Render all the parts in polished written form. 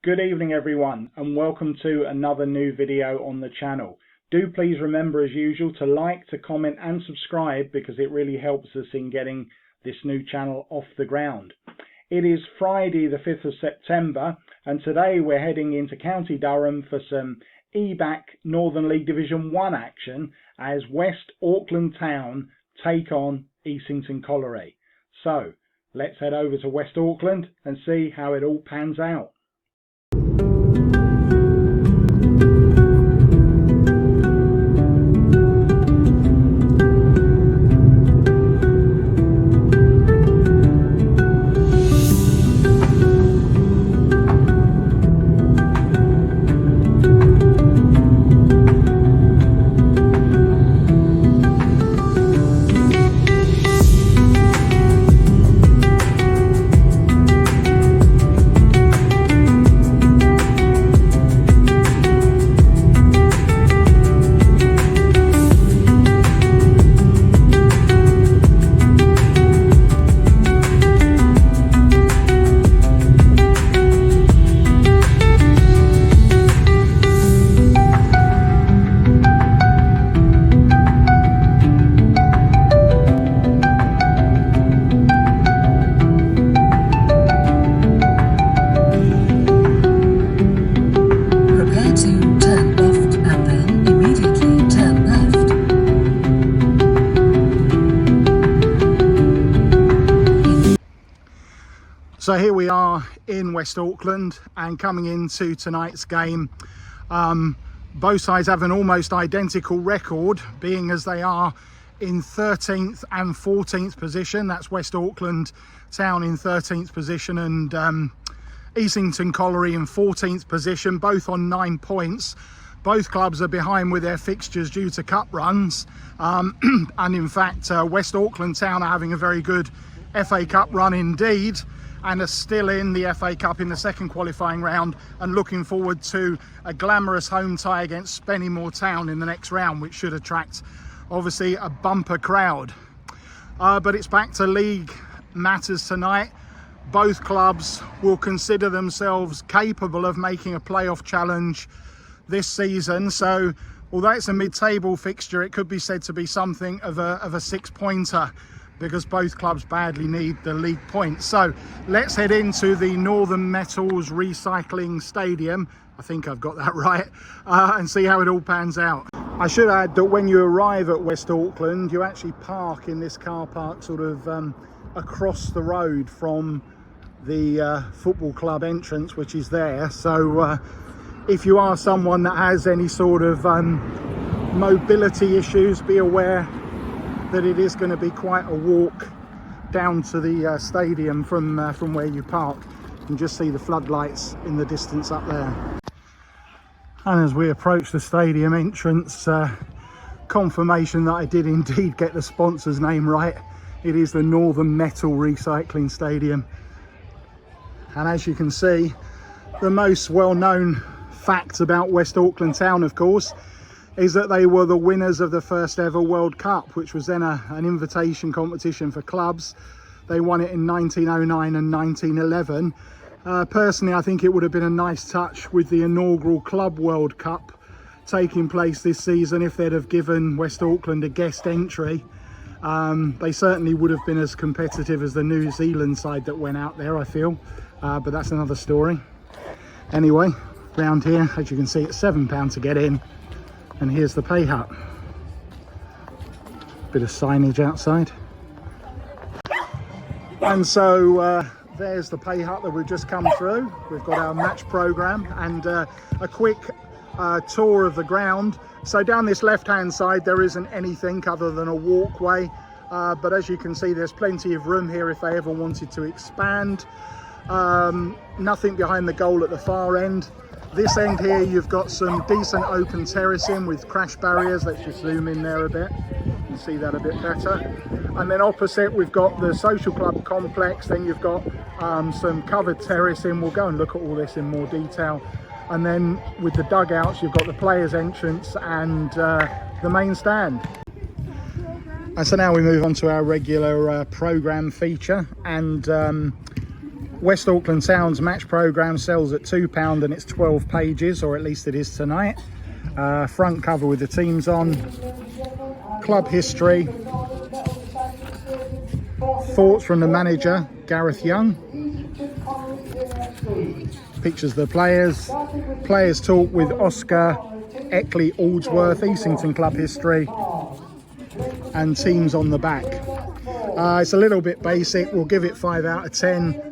Good evening everyone, and welcome to another new video on the channel. Do please remember as usual to like, to comment and subscribe, because it really helps us in getting this new channel off the ground. It is Friday the 5th of September and today we're heading into County Durham for some Ebac Northern League Division One action as West Auckland Town take on Easington Colliery. So let's head over to West Auckland and see how it all pans out. So here we are in West Auckland, and coming into tonight's game, both sides have an almost identical record, being as they are in 13th and 14th position. That's West Auckland Town in 13th position and Easington Colliery in 14th position, both on 9 points. Both clubs are behind with their fixtures due to cup runs, and in fact West Auckland Town are having a very good FA Cup run indeed, and are still in the FA Cup in the second qualifying round and looking forward to a glamorous home tie against Spennymoor Town in the next round, which should attract obviously a bumper crowd. But it's back to league matters tonight. Both clubs will consider themselves capable of making a playoff challenge this season, so although it's a mid-table fixture, it could be said to be something of a six-pointer, because both clubs badly need the league points. So let's head into the Northern Metals Recycling Stadium, I think I've got that right, and see how it all pans out. I should add that when you arrive at West Auckland, you actually park in this car park sort of across the road from the football club entrance, which is there. So if you are someone that has any sort of mobility issues, be aware that it is going to be quite a walk down to the stadium from where you park. You can just see the floodlights in the distance up there. And as we approach the stadium entrance, confirmation that I did indeed get the sponsor's name right. It is the Northern Metal Recycling Stadium. And as you can see, the most well-known fact about West Auckland Town, of course, is that they were the winners of the first ever World Cup, which was then an invitation competition for clubs. They won it in 1909 and 1911. Personally, I think it would have been a nice touch with the inaugural Club World Cup taking place this season if they'd have given West Auckland a guest entry. They certainly would have been as competitive as the New Zealand side that went out there, I feel, but that's another story. Anyway, round here, as you can see, it's £7 to get in. And here's the pay hut. Bit of signage outside. And so there's the pay hut that we've just come through. We've got our match programme and a quick tour of the ground. So down this left-hand side there isn't anything other than a walkway. But as you can see, there's plenty of room here if they ever wanted to expand. Nothing behind the goal at the far end. This end here, you've got some decent open terracing with crash barriers. Let's just zoom in there a bit. You can see that a bit better. And then opposite, we've got the social club complex. Then you've got some covered terracing. We'll go and look at all this in more detail. And then with the dugouts, you've got the players' entrance and the main stand. And so now we move on to our regular programme feature. And West Auckland Town's match programme sells at £2 and it's 12 pages, or at least it is tonight. Front cover with the teams on, club history, thoughts from the manager, Gareth Young, pictures of the players talk with Oscar Eckley Aldsworth, Easington club history, and teams on the back. It's a little bit basic, we'll give it 5 out of 10,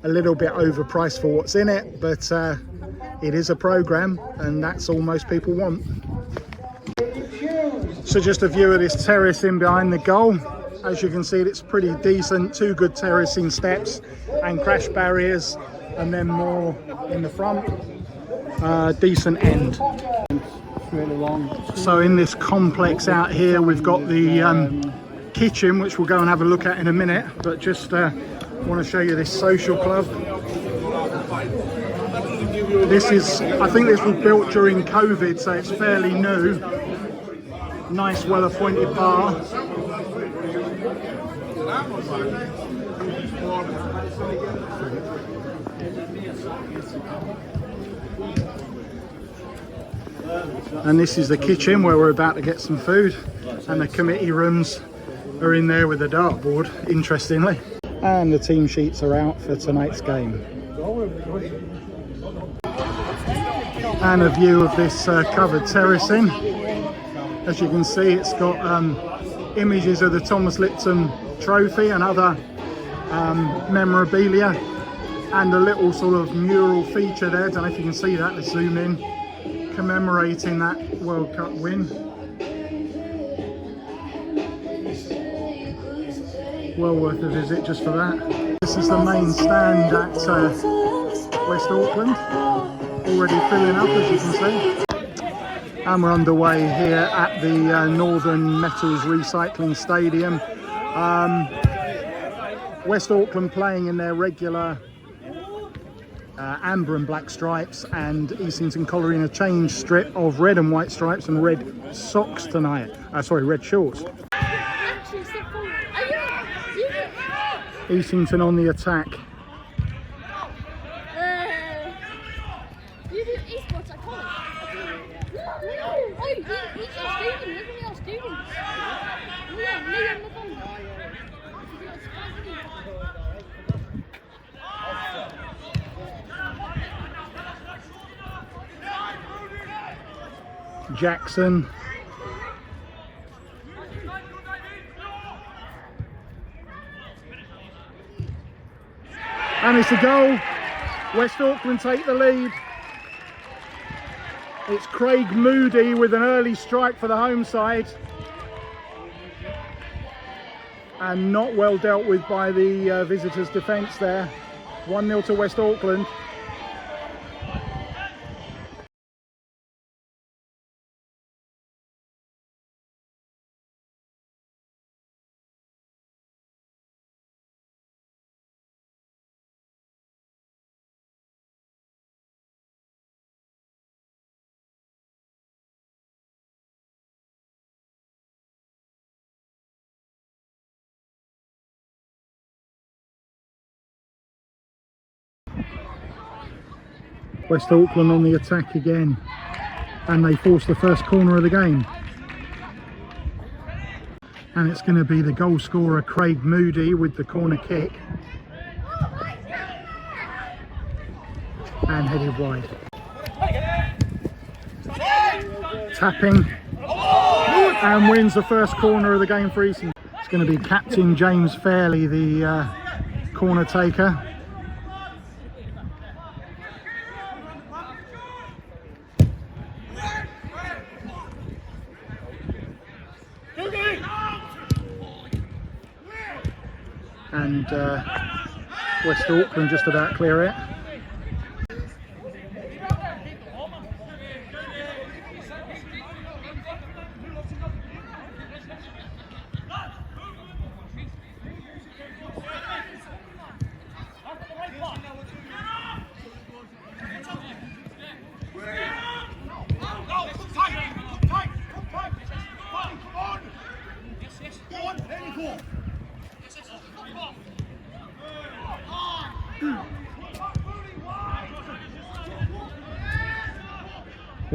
a little bit overpriced for what's in it, but it is a programme and that's all most people want. So just a view of this terrace in behind the goal. As you can see, it's pretty decent, 2 good terracing steps and crash barriers, and then more in the front. Decent end. So in this complex out here, we've got the kitchen, which we'll go and have a look at in a minute, but just want to show you this social club. This is, I think this was built during COVID, so it's fairly new. Nice, well-appointed bar. And this is the kitchen where we're about to get some food, and the committee rooms are in there with the dartboard, interestingly. And the team sheets are out for tonight's game. And a view of this covered terracing. As you can see, it's got images of the Thomas Lipton trophy and other memorabilia, and a little sort of mural feature there. Don't know if you can see that, let's zoom in, commemorating that World Cup win. Well worth a visit just for that. This is the main stand at West Auckland, already filling up, as you can see. And we're underway here at the Northern Metals Recycling Stadium. West Auckland playing in their regular amber and black stripes, and Easington Colliery in a change strip of red and white stripes and red socks tonight. Sorry, red shorts. Easington on the attack. Jackson. And it's a goal. West Auckland take the lead. It's Craig Moody with an early strike for the home side. And not well dealt with by the visitors' defence there. 1-0 to West Auckland. West Auckland on the attack again, and they force the first corner of the game. And it's going to be the goal scorer Craig Moody with the corner kick. And headed wide. Tapping. And wins the first corner of the game for Easington. It's going to be Captain James Fairley, the corner taker. And West Auckland just about clear it.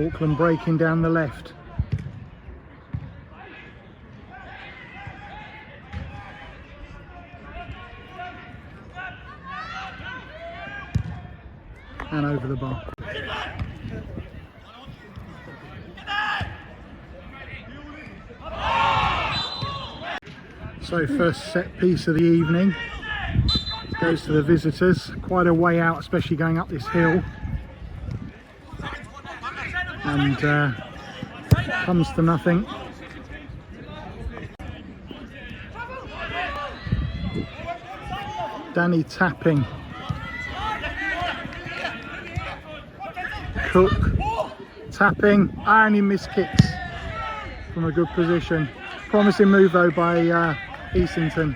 Auckland breaking down the left. And over the bar. So first set piece of the evening goes to the visitors. Quite a way out, especially going up this hill. And comes to nothing. Danny tapping. Cook tapping, and he missed kicks from a good position. Promising move though by Easington.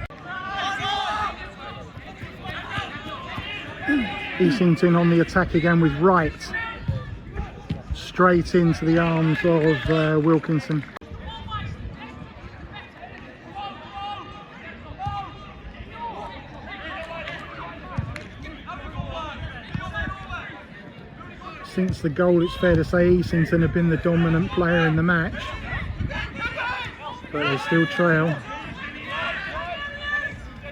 Easington on the attack again with Wright. Straight into the arms of Wilkinson. Since the goal, it's fair to say Easington have been the dominant player in the match, but they still trail.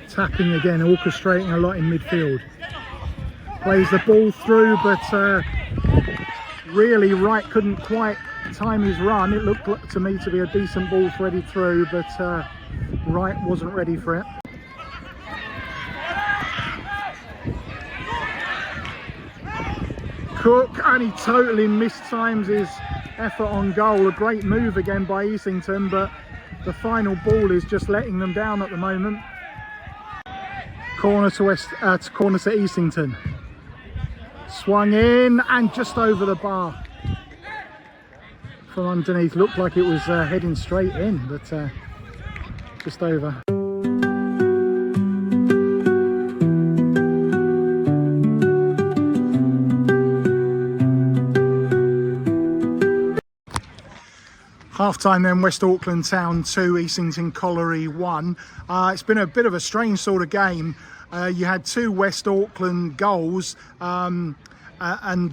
Tapping again, orchestrating a lot in midfield. Plays the ball through, but really Wright couldn't quite time his run. It looked to me to be a decent ball threaded through, but Wright wasn't ready for it. Cook, and he totally mistimes his effort on goal. A great move again by Easington, but the final ball is just letting them down at the moment. Corner to corner to Easington. Swung in and just over the bar from underneath. Looked like it was heading straight in, but just over. Half time then, West Auckland Town 2, Easington Colliery 1. It's been a bit of a strange sort of game. You had two West Auckland goals and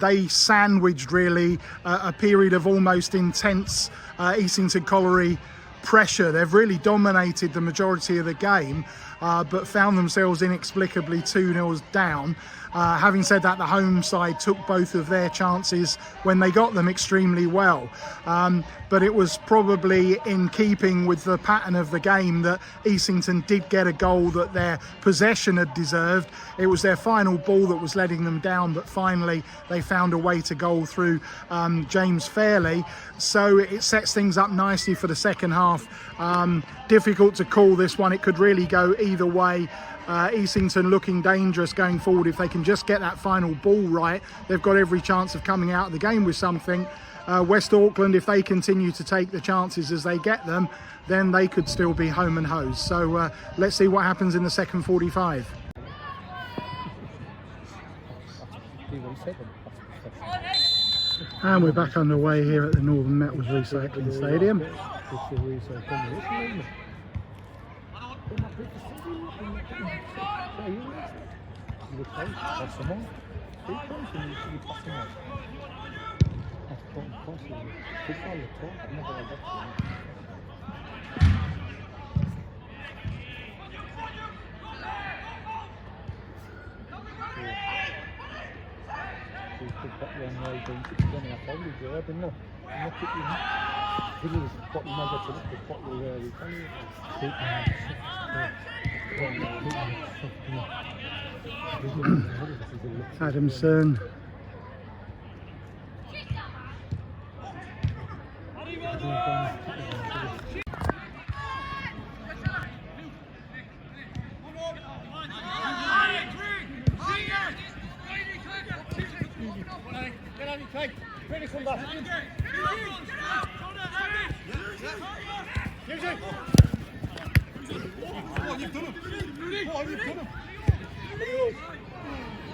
they sandwiched really a period of almost intense Easington Colliery pressure. They've really dominated the majority of the game, but found themselves inexplicably 2-0 down. Having said that, the home side took both of their chances when they got them extremely well. But it was probably in keeping with the pattern of the game that Easington did get a goal that their possession had deserved. It was their final ball that was letting them down, but finally they found a way to goal through James Fairley. So it sets things up nicely for the second half. Difficult to call this one. It could really go either way. Easington looking dangerous going forward. If they can just get that final ball right, they've got every chance of coming out of the game with something. West Auckland, if they continue to take the chances as they get them, then they could still be home and hosed. So let's see what happens in the second 45. And we're back underway here at the Northern Metals Recycling Stadium. Adamson.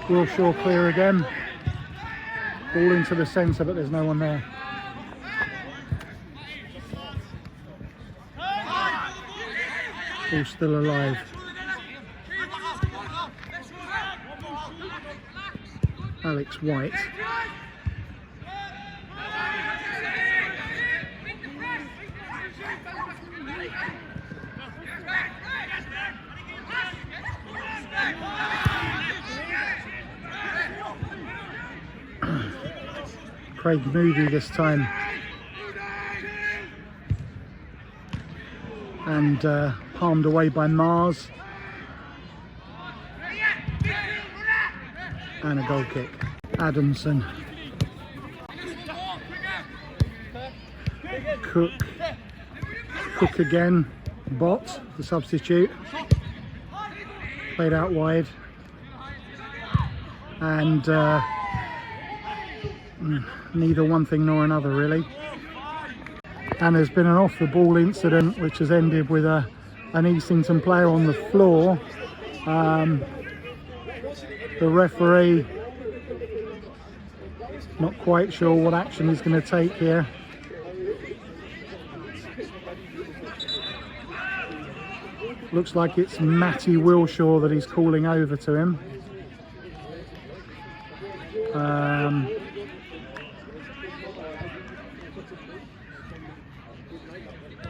Wilshaw clear again. Ball into the centre, but there's no one there. Ball still alive. Alex White. Craig Moody this time. And palmed away by Mars. And a goal kick. Adamson. Cook again. Bott, the substitute. Played out wide. And neither one thing nor another really. And there's been an off the ball incident which has ended with an Easington player on the floor. The referee not quite sure what action he's going to take here. Looks like it's Matty Wilshaw that he's calling over to him.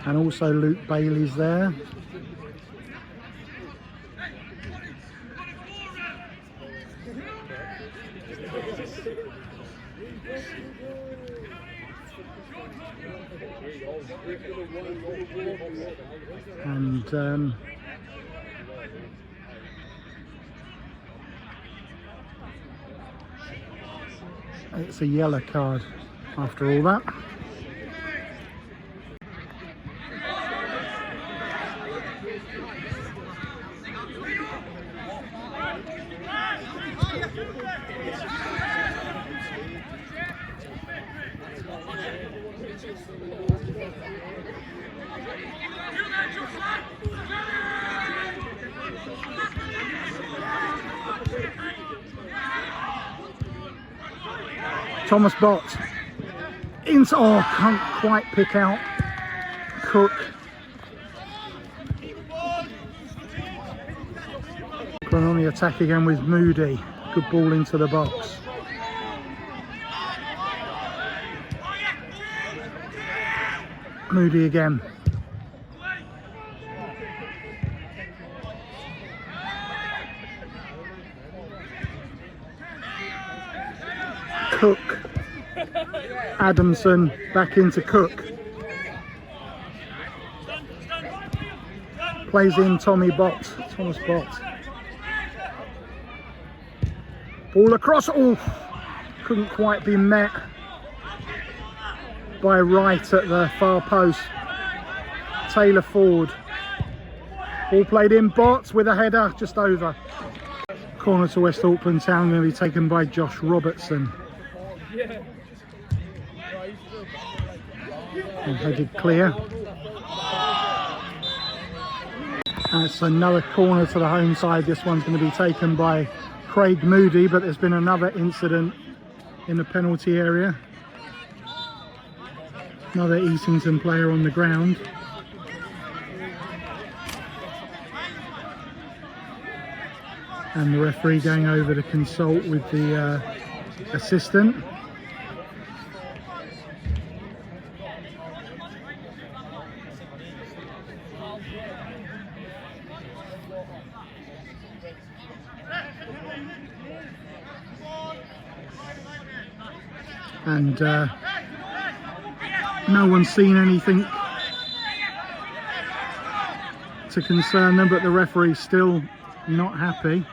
And also Luke Bailey's there. And it's a yellow card after all that. Thomas Bott into, oh, can't quite pick out Cook. Going on the attack again with Moody. Good ball into the box. Moody again. Cook. Adamson back into Cook. Plays in Thomas Bott. Ball across. Oh, couldn't quite be met by Wright at the far post. Taylor Ford. Ball played in. Bott with a header just over. Corner to West Auckland Town, going to be taken by Josh Robertson. And headed clear. That's another corner to the home side. This one's going to be taken by Craig Moody, but there's been another incident in the penalty area. Another Easington player on the ground. And the referee going over to consult with the assistant. And no one's seen anything to concern them, but the referee's still not happy.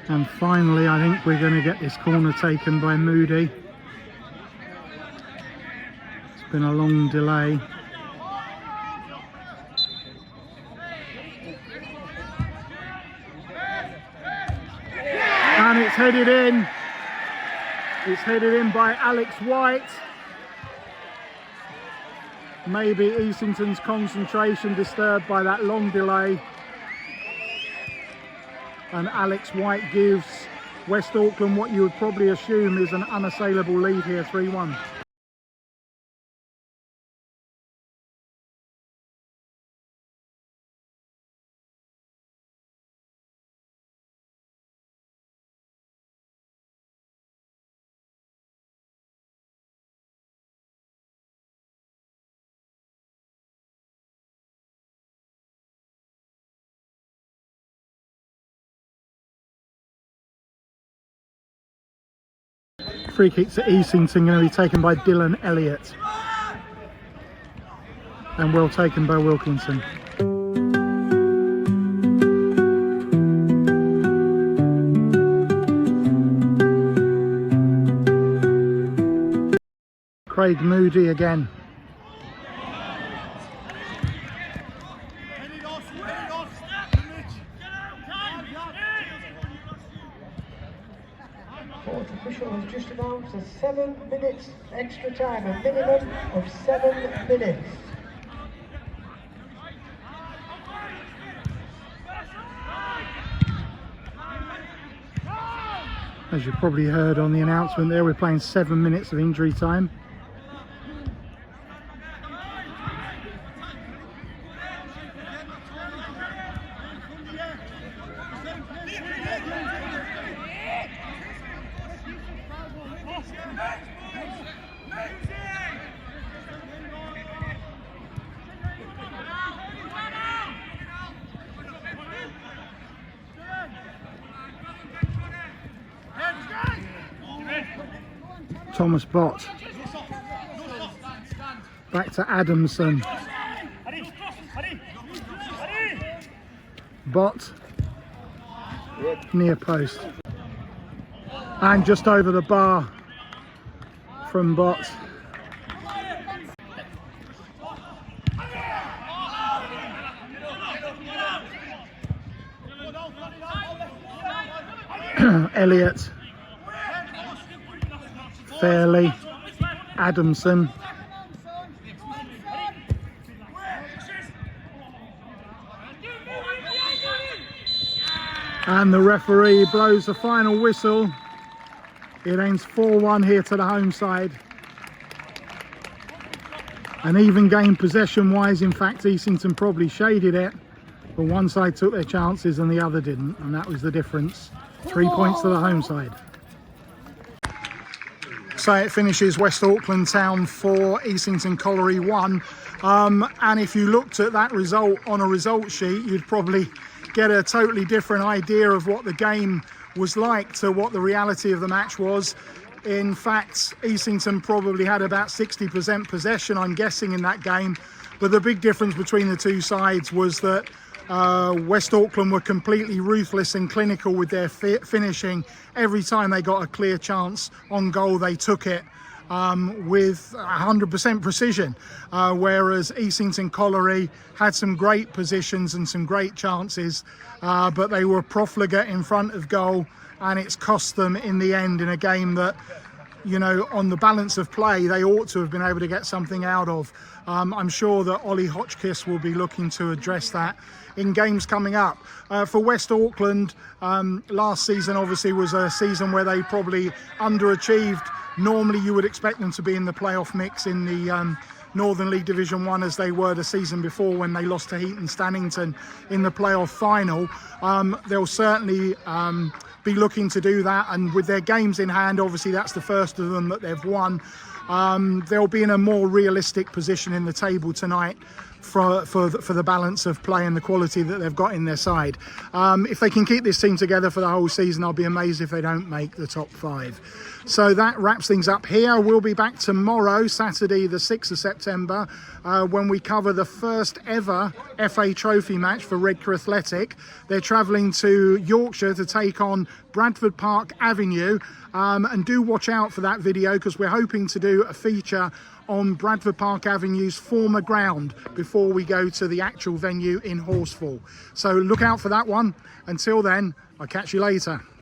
And finally, I think we're going to get this corner taken by Moody. It's been a long delay. And it's headed in. It's headed in by Alex White. Maybe Easington's concentration disturbed by that long delay. And Alex White gives West Auckland what you would probably assume is an unassailable lead here, 3-1. Free kick to Easington, going to be taken by Dylan Elliott. And well taken by Wilkinson. Craig Moody again. Fourth official has just announced a 7 minutes extra time, a minimum of 7 minutes. As you probably heard on the announcement there, we're playing 7 minutes of injury time. Thomas Bott. Back to Adamson. Bott. Near post. And just over the bar from Bott. Elliott. Fairley, Adamson, and the referee blows the final whistle. It ends 4-1 here to the home side. An even game possession wise. In fact, Easington probably shaded it, but one side took their chances and the other didn't, and that was the difference. 3 points to the home side. So it finishes West Auckland Town 4, Easington Colliery 1. And if you looked at that result on a result sheet, you'd probably get a totally different idea of what the game was like to what the reality of the match was. In fact, Easington probably had about 60% possession, I'm guessing, in that game. But the big difference between the two sides was that West Auckland were completely ruthless and clinical with their finishing. Every time they got a clear chance on goal, they took it with 100% precision, whereas Easington Colliery had some great positions and some great chances, but they were profligate in front of goal, and it's cost them in the end in a game that, you know, on the balance of play, they ought to have been able to get something out of. I'm sure that Ollie Hotchkiss will be looking to address that in games coming up. For West Auckland, last season obviously was a season where they probably underachieved. Normally you would expect them to be in the playoff mix in the Northern League Division One, as they were the season before when they lost to Heaton Stannington in the playoff final. They'll certainly be looking to do that, and with their games in hand, obviously that's the first of them that they've won. They'll be in a more realistic position in the table tonight for the balance of play and the quality that they've got in their side. If they can keep this team together for the whole season, I'll be amazed if they don't make the top 5. So that wraps things up here. We'll be back tomorrow, Saturday the 6th of September, when we cover the first ever FA Trophy match for Redcar Athletic. They're travelling to Yorkshire to take on Bradford Park Avenue, and do watch out for that video, because we're hoping to do a feature on Bradford Park Avenue's former ground before we go to the actual venue in Horsfall. So look out for that one. Until then, I'll catch you later.